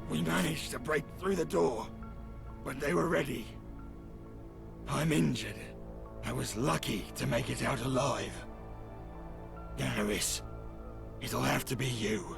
We managed to break through the door, but they were ready. I'm injured. I was lucky to make it out alive. Garrus, it'll have to be you.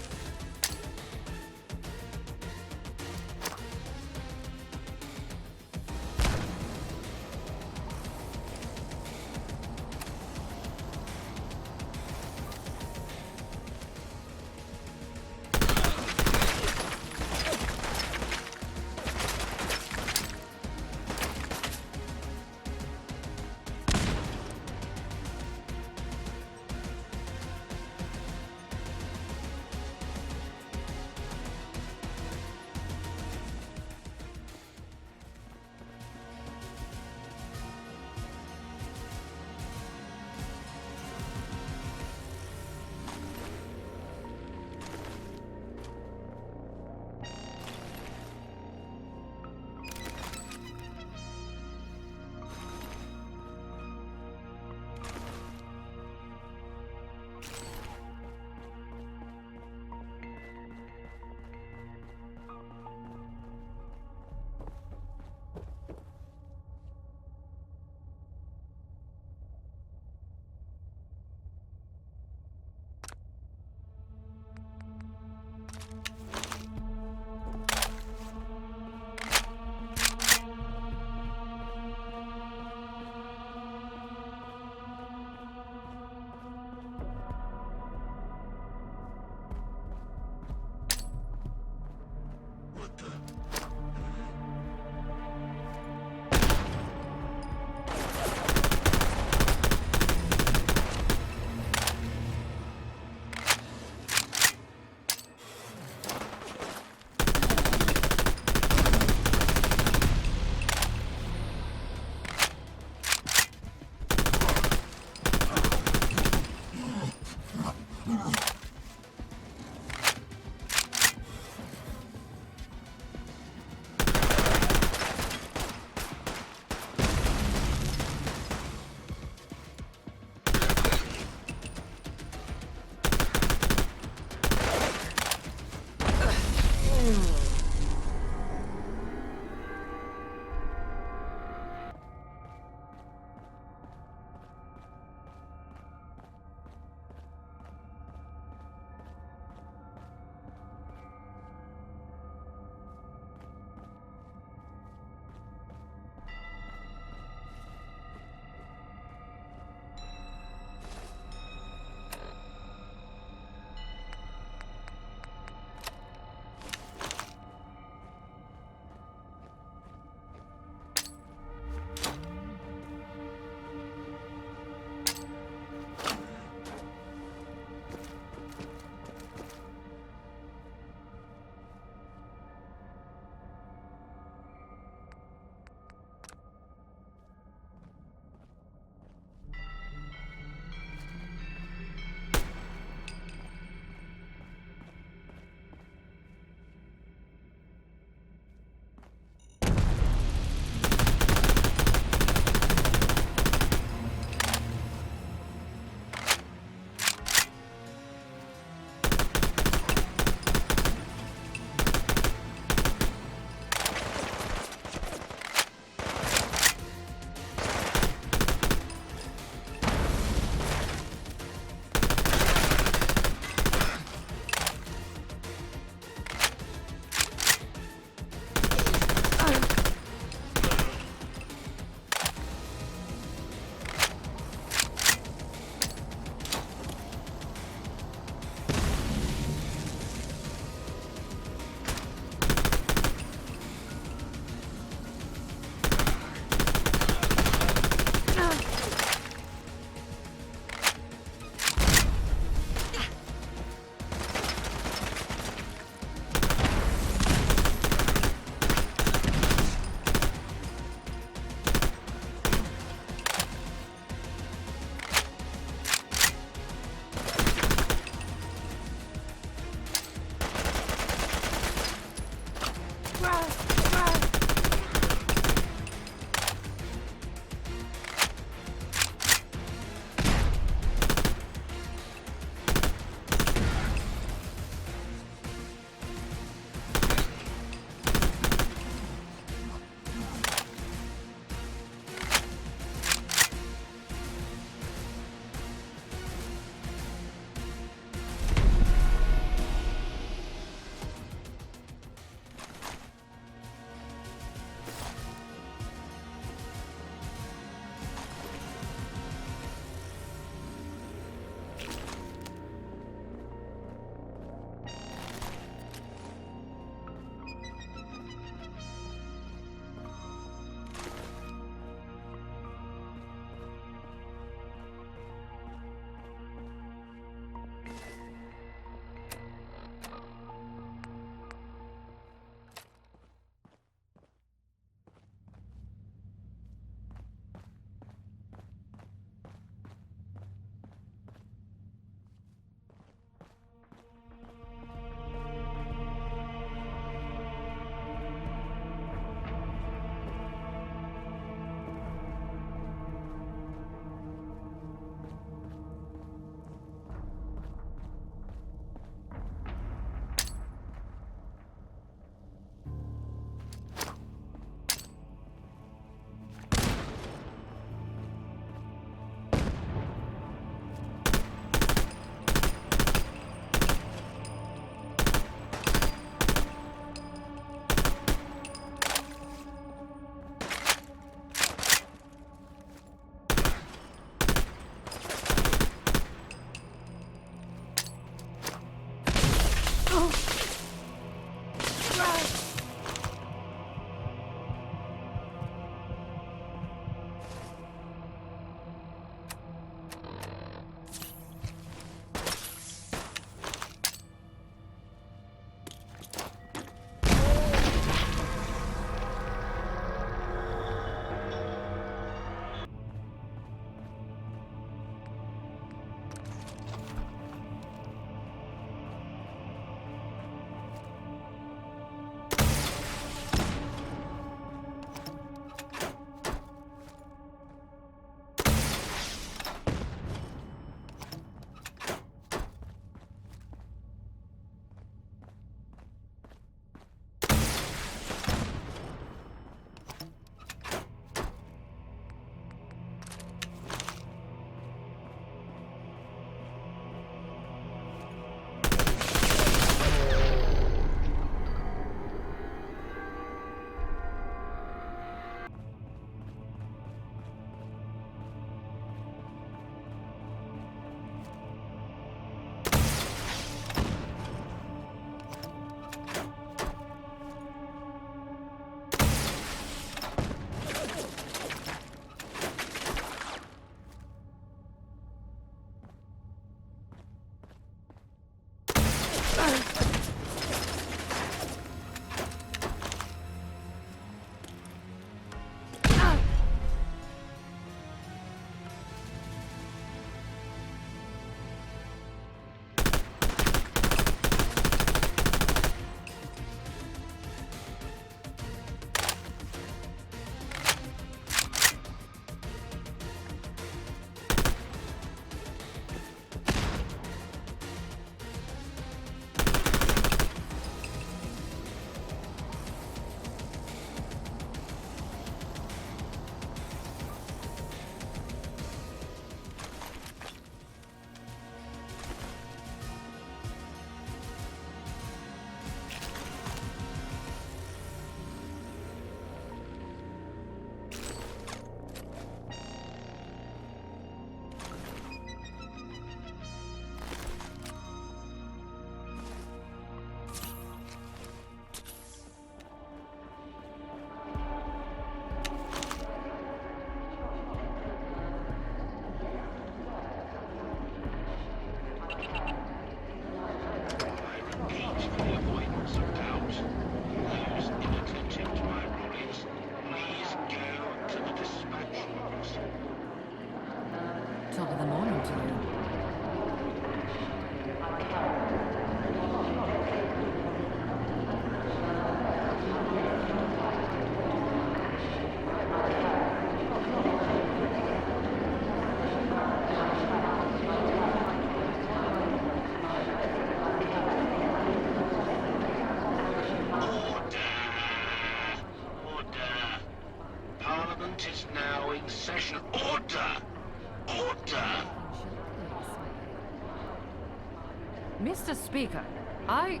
Mr. Speaker, I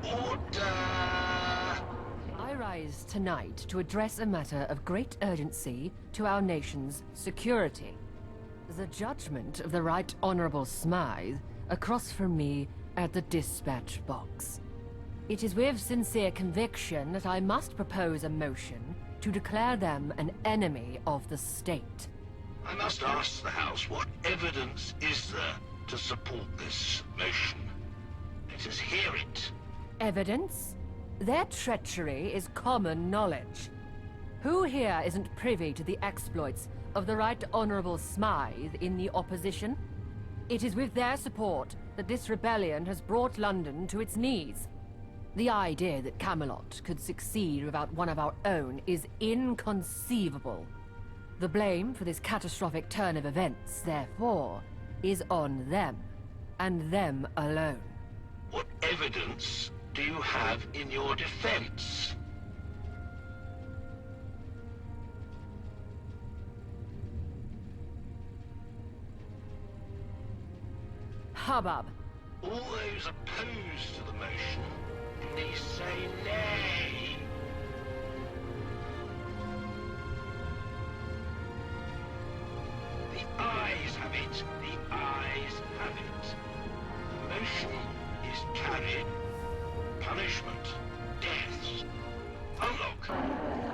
Order! rise tonight to address a matter of great urgency to our nation's security. The judgment of the Right Honorable Smythe across from me at the dispatch box. It is with sincere conviction that I must propose a motion to declare them an enemy of the state. I must ask the House, what evidence is there to support this motion? Let us hear it. Evidence? Their treachery is common knowledge. Who here isn't privy to the exploits of the Right Honorable Smythe in the opposition? It is with their support that this rebellion has brought London to its knees. The idea that Camelot could succeed without one of our own is inconceivable. The blame for this catastrophic turn of events, therefore, is on them, and them alone. What evidence do you have in your defense? Hubbub. All those opposed to the motion, please say nay. The ayes have it. The ayes have it. The motion is carried. Punishment. Death. Unlock.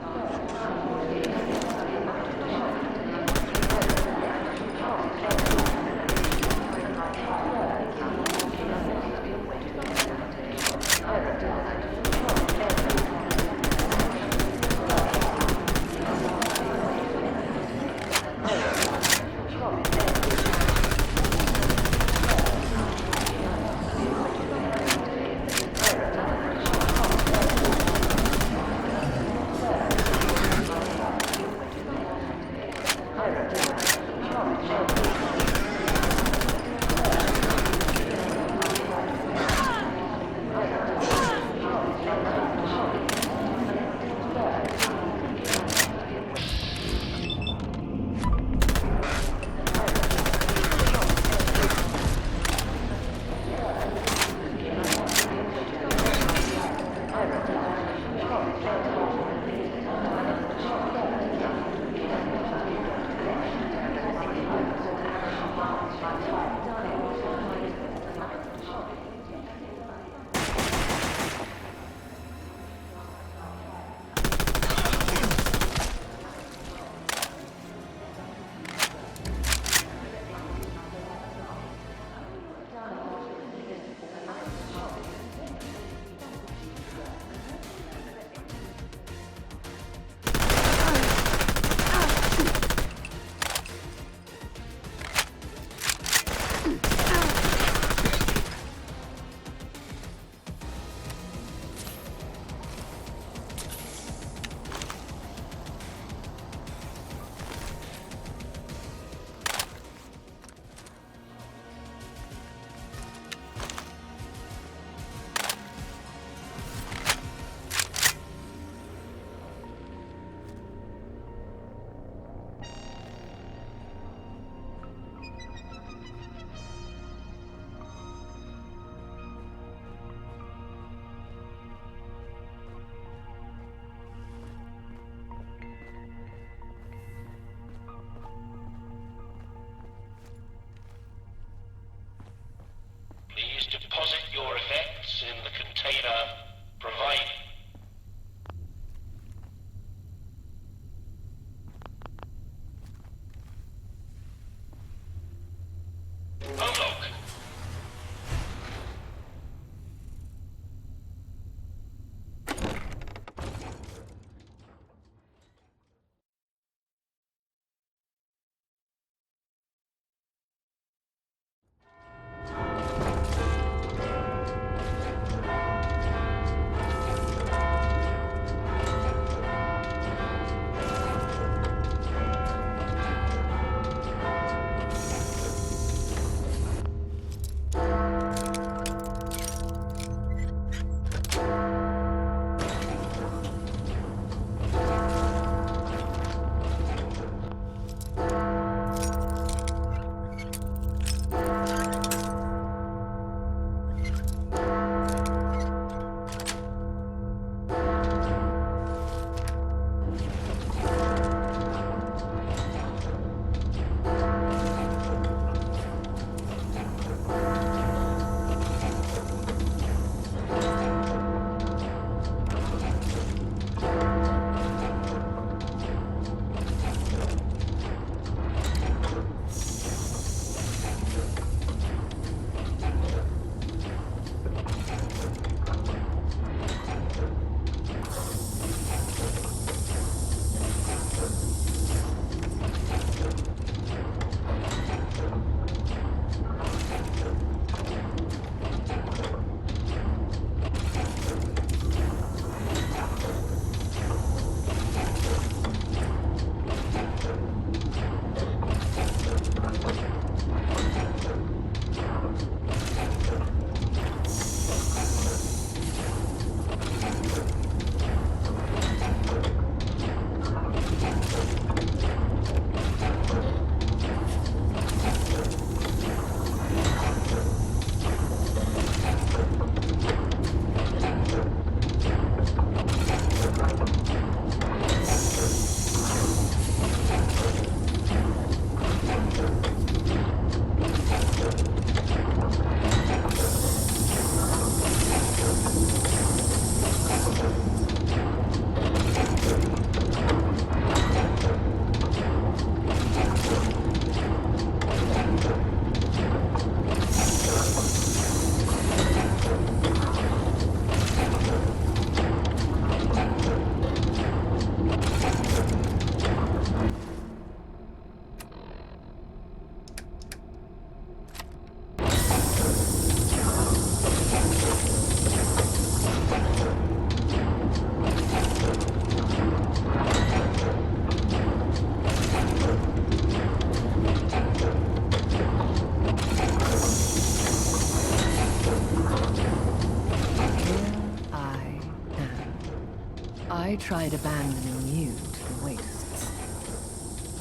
I tried abandoning you to the wastes.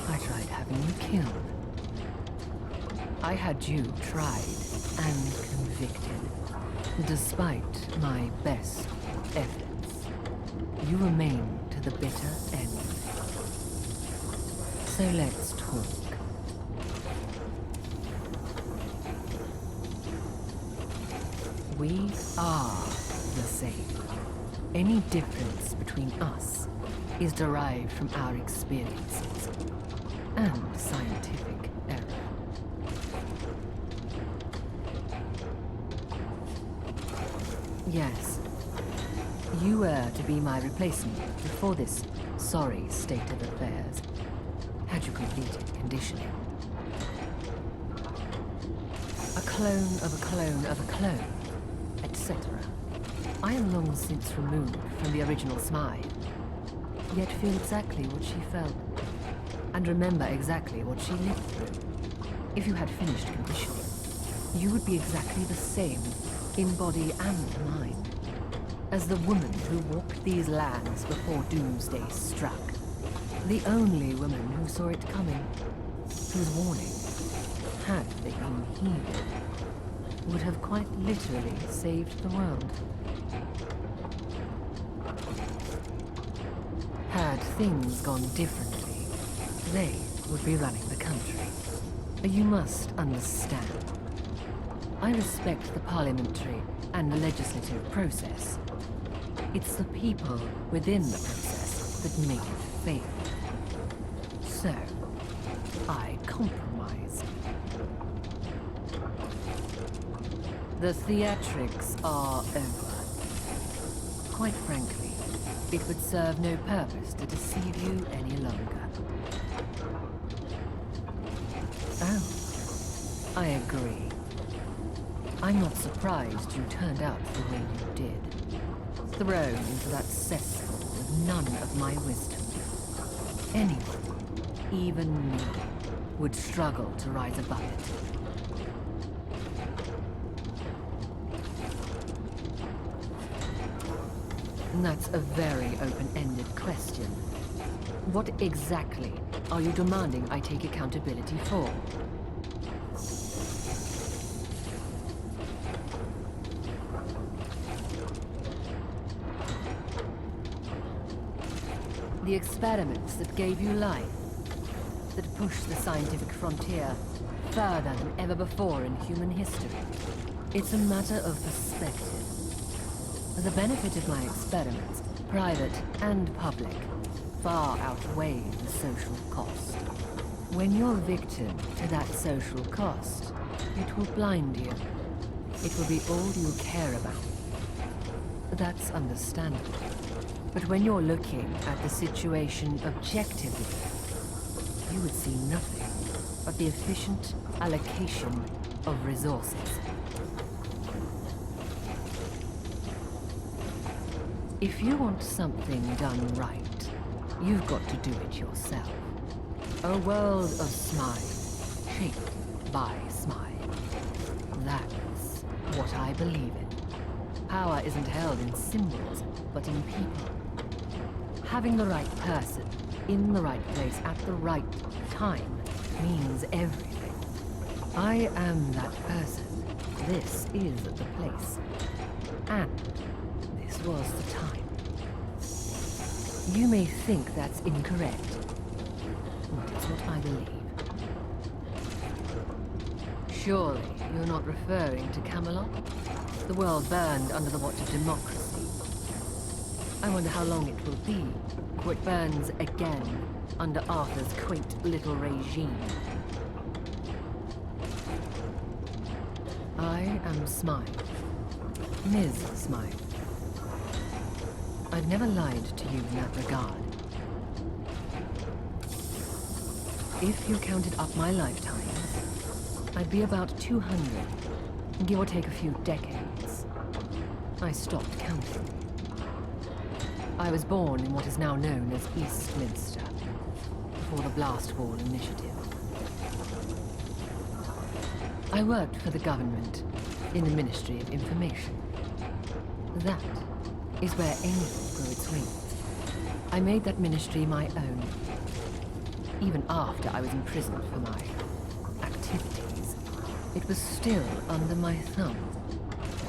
I tried having you killed. I had you tried and convicted. Despite my best efforts, you remain to the bitter end. So let's talk. We are the same. Any difference between us is derived from our experiences and scientific error. Yes, you were to be my replacement before this sorry state of affairs, had you completed conditioning. A clone of a clone of a clone, etc. I am long since removed from the original Smythe, yet feel exactly what she felt, and remember exactly what she lived through. If you had finished conditioning, you would be exactly the same, in body and mind, as the woman who walked these lands before Doomsday struck. The only woman who saw it coming, whose warning, had they been heeded, would have quite literally saved the world. Had things gone differently, they would be running the country. You must understand. I respect the parliamentary and the legislative process. It's the people within the process that make it fail. So, I compromised. The theatrics are over. Quite frankly, it would serve no purpose to deceive you any longer. Oh, I agree. I'm not surprised you turned out the way you did. Thrown into that cesspool with none of my wisdom. Anyone, even me, would struggle to rise above it. That's a very open-ended question. What exactly are you demanding I take accountability for? The experiments that gave you life, that pushed the scientific frontier further than ever before in human history. It's a matter of perspective. The benefit of my experiments, private and public, far outweigh the social cost. When you're victim to that social cost, it will blind you. It will be all you care about. That's understandable. But when you're looking at the situation objectively, you would see nothing but the efficient allocation of resources. If you want something done right, you've got to do it yourself. A world of Smythe, shaped by Smythe. That's what I believe in. Power isn't held in symbols, but in people. Having the right person, in the right place, at the right time, means everything. I am that person. This is the place. And this was the time. You may think that's incorrect, but it's what I believe. Surely you're not referring to Camelot? The world burned under the watch of democracy. I wonder how long it will be before it burns again under Arthur's quaint little regime. I am Smythe. Ms. Smythe. I've never lied to you in that regard. If you counted up my lifetimes, I'd be about 200, give or take a few decades. I stopped counting. I was born in what is now known as Eastminster, before the Blast Wall Initiative. I worked for the government in the Ministry of Information. That is where Angel grew its wings. I made that ministry my own. Even after I was imprisoned for my activities, it was still under my thumb.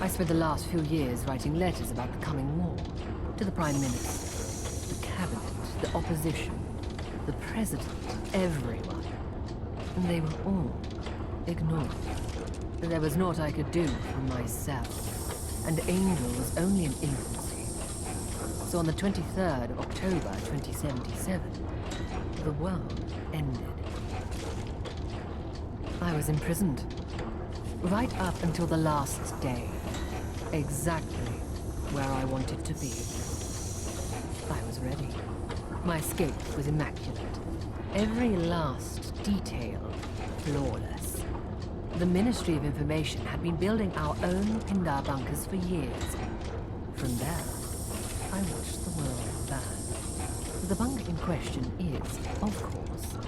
I spent the last few years writing letters about the coming war to the Prime Minister, the Cabinet, the opposition, the President, everyone. And they were all ignored. There was naught I could do for myself, and Angel was only in infancy. So on the 23rd of October 2077, the world ended. I was imprisoned, right up until the last day, exactly where I wanted to be. I was ready. My escape was immaculate. Every last detail flawless. The Ministry of Information had been building our own Pindar bunkers for years. From there, I watched the world burn. The bunker in question is, of course,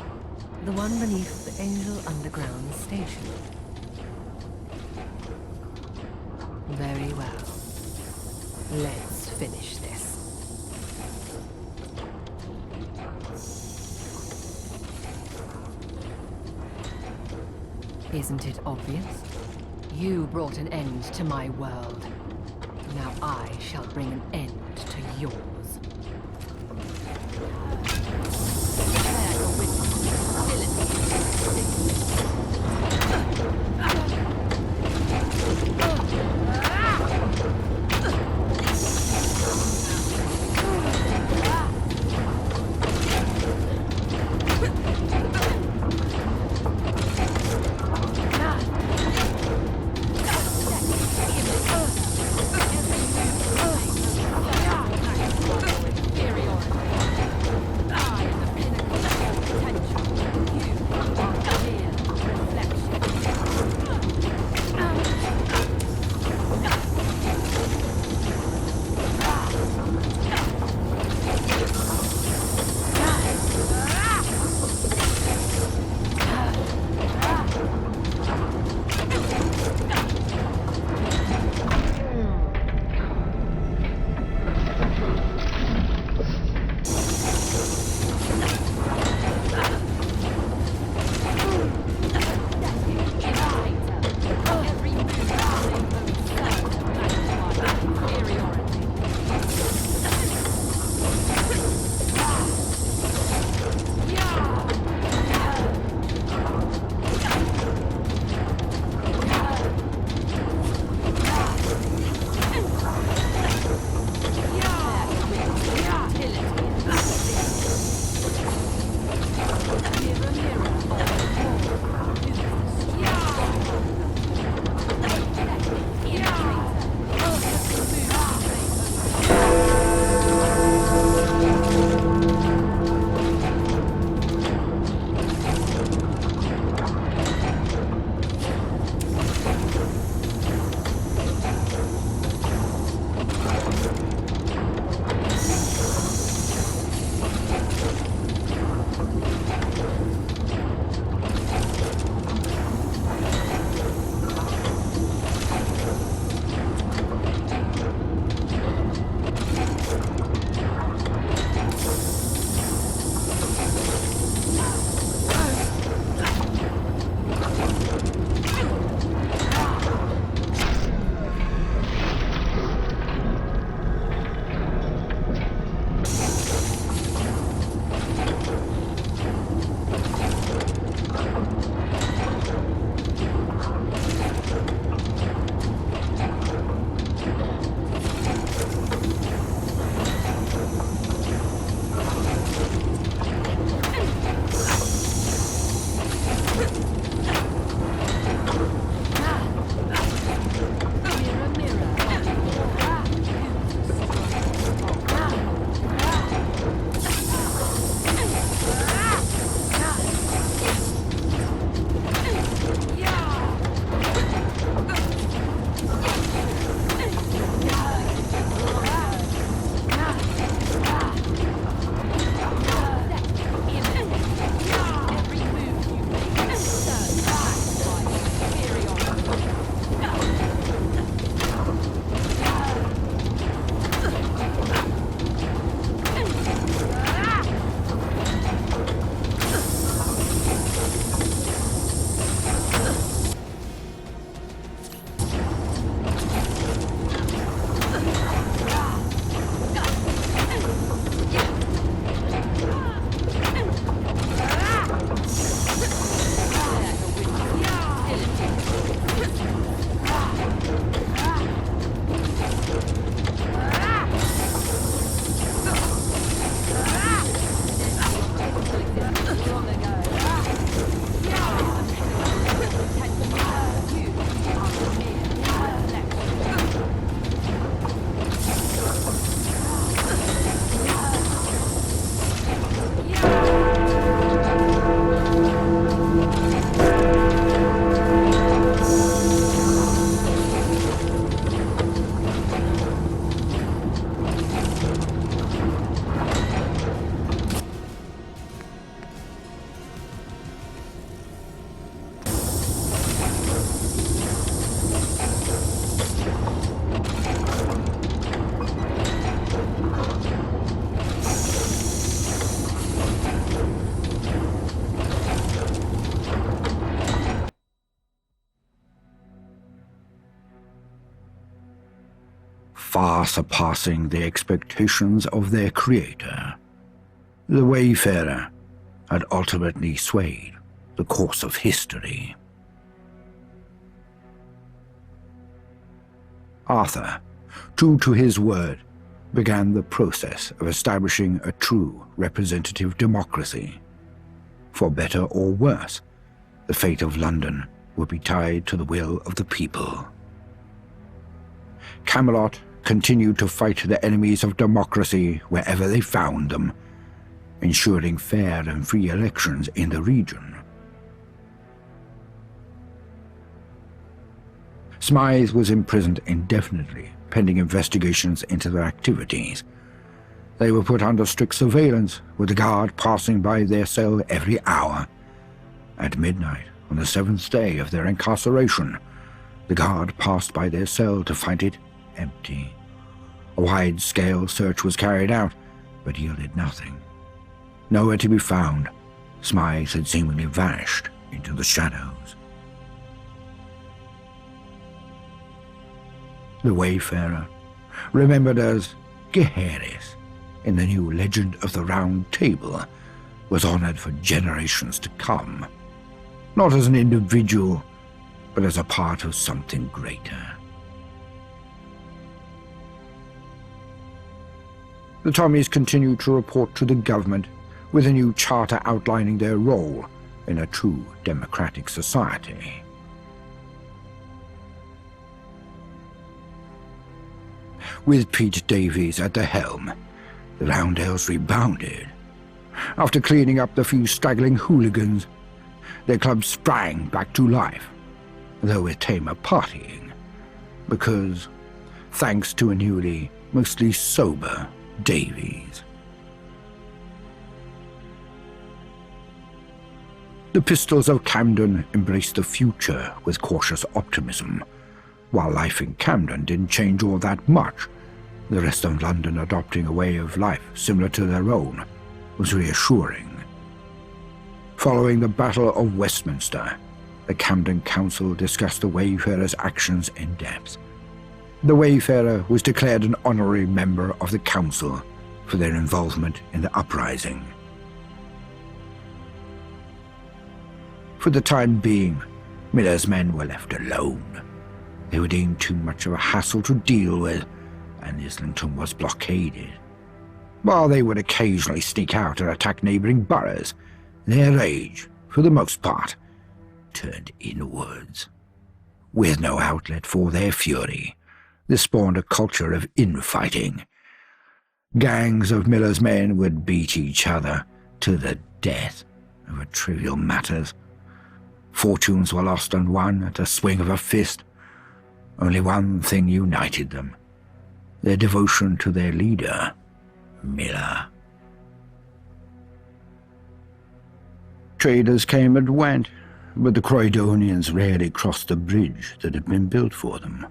the one beneath the Angel Underground Station. Very well. Let's finish this. Isn't it obvious? You brought an end to my world. Now I shall bring an end to yours. Prepare your witness. far surpassing the expectations of their creator. The Wayfarer had ultimately swayed the course of history. Arthur, true to his word, began the process of establishing a true representative democracy. For better or worse, the fate of London would be tied to the will of the people. Camelot continued to fight the enemies of democracy wherever they found them, ensuring fair and free elections in the region. Smythe was imprisoned indefinitely, pending investigations into their activities. They were put under strict surveillance, with a guard passing by their cell every hour. At midnight, on the 7th day of their incarceration, the guard passed by their cell to find it empty. A wide-scale search was carried out, but yielded nothing. Nowhere to be found, Smythe had seemingly vanished into the shadows. The Wayfarer, remembered as Gaheris in the new Legend of the Round Table, was honored for generations to come, not as an individual, but as a part of something greater. The Tommies continued to report to the government with a new charter outlining their role in a true democratic society. With Pete Davies at the helm, the Roundels rebounded. After cleaning up the few straggling hooligans, their club sprang back to life, though with tamer partying, because, thanks to a newly, mostly sober Davies. The Pistols of Camden embraced the future with cautious optimism. While life in Camden didn't change all that much, the rest of London adopting a way of life similar to their own was reassuring. Following the Battle of Westminster, the Camden Council discussed the Wayfarer's actions in depth. The Wayfarer was declared an honorary member of the Council for their involvement in the uprising. For the time being, Miller's men were left alone. They were deemed too much of a hassle to deal with, and Islington was blockaded. While they would occasionally sneak out and attack neighbouring boroughs, their rage, for the most part, turned inwards. With no outlet for their fury, this spawned a culture of infighting. Gangs of Miller's men would beat each other to the death over trivial matters. Fortunes were lost and won at a swing of a fist. Only one thing united them: their devotion to their leader, Miller. Traders came and went, but the Croydonians rarely crossed the bridge that had been built for them.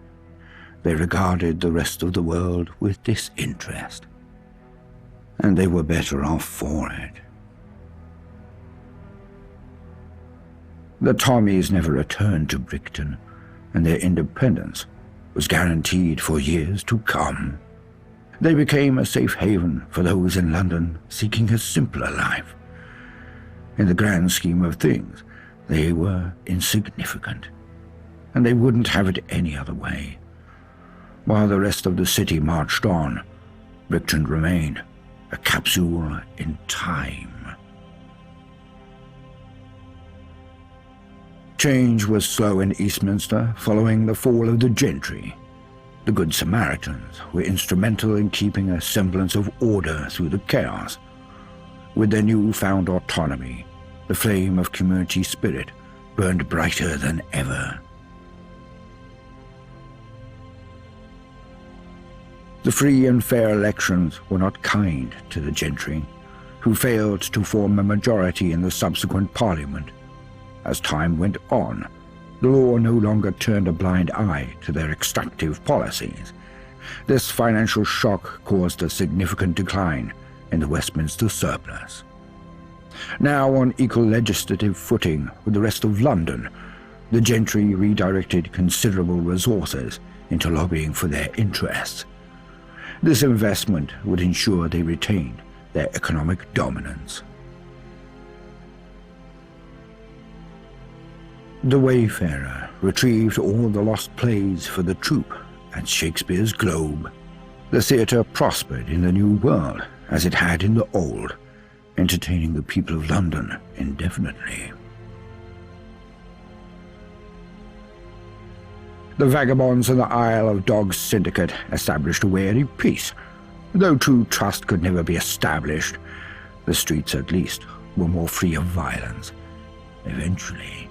They regarded the rest of the world with disinterest, and they were better off for it. The Tommies never returned to Brickton, and their independence was guaranteed for years to come. They became a safe haven for those in London seeking a simpler life. In the grand scheme of things, they were insignificant, and they wouldn't have it any other way. While the rest of the city marched on, Brickton remained a capsule in time. Change was slow in Eastminster following the fall of the gentry. The Good Samaritans were instrumental in keeping a semblance of order through the chaos. With their newfound autonomy, the flame of community spirit burned brighter than ever. The free and fair elections were not kind to the gentry, who failed to form a majority in the subsequent Parliament. As time went on, the law no longer turned a blind eye to their extractive policies. This financial shock caused a significant decline in the Westminster surplus. Now on equal legislative footing with the rest of London, the gentry redirected considerable resources into lobbying for their interests. This investment would ensure they retained their economic dominance. The Wayfarer retrieved all the lost plays for the troupe at Shakespeare's Globe. The theatre prospered in the New World as it had in the Old, entertaining the people of London indefinitely. The vagabonds in the Isle of Dogs syndicate established a wary peace. Though true trust could never be established, the streets at least were more free of violence. Eventually,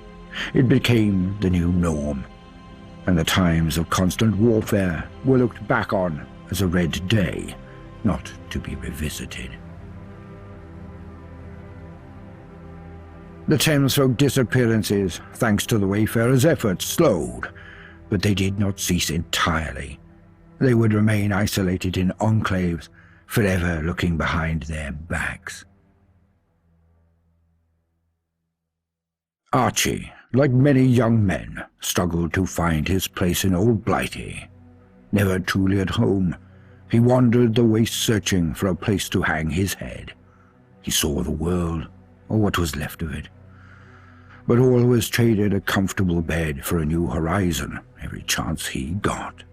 it became the new norm, and the times of constant warfare were looked back on as a red day, not to be revisited. The Thames Folk disappearances, thanks to the Wayfarers' efforts, slowed, but they did not cease entirely. They would remain isolated in enclaves, forever looking behind their backs. Archie, like many young men, struggled to find his place in Old Blighty. Never truly at home, he wandered the waste searching for a place to hang his head. He saw the world, or what was left of it, but always traded a comfortable bed for a new horizon every chance he got.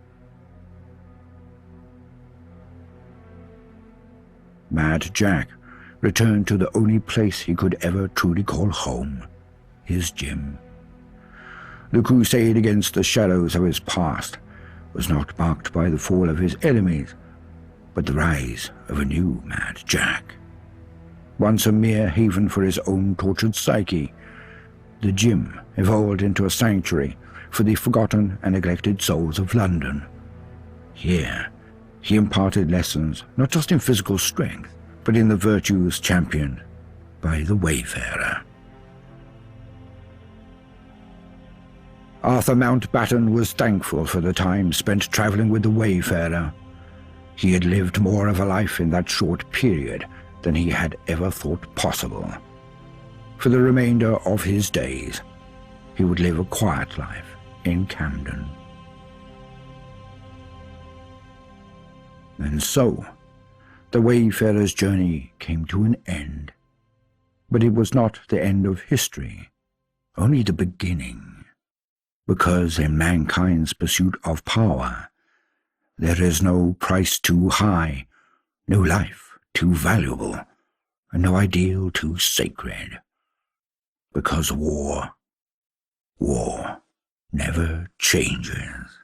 Mad Jack returned to the only place he could ever truly call home, his gym. The crusade against the shadows of his past was not marked by the fall of his enemies, but the rise of a new Mad Jack. Once a mere haven for his own tortured psyche, the gym evolved into a sanctuary for the forgotten and neglected souls of London. Here, he imparted lessons not just in physical strength, but in the virtues championed by the Wayfarer. Arthur Mountbatten was thankful for the time spent travelling with the Wayfarer. He had lived more of a life in that short period than he had ever thought possible. For the remainder of his days, he would live a quiet life in Camden. And so, the Wayfarer's journey came to an end. But it was not the end of history, only the beginning. Because in mankind's pursuit of power, there is no price too high, no life too valuable, and no ideal too sacred. Because war never changes.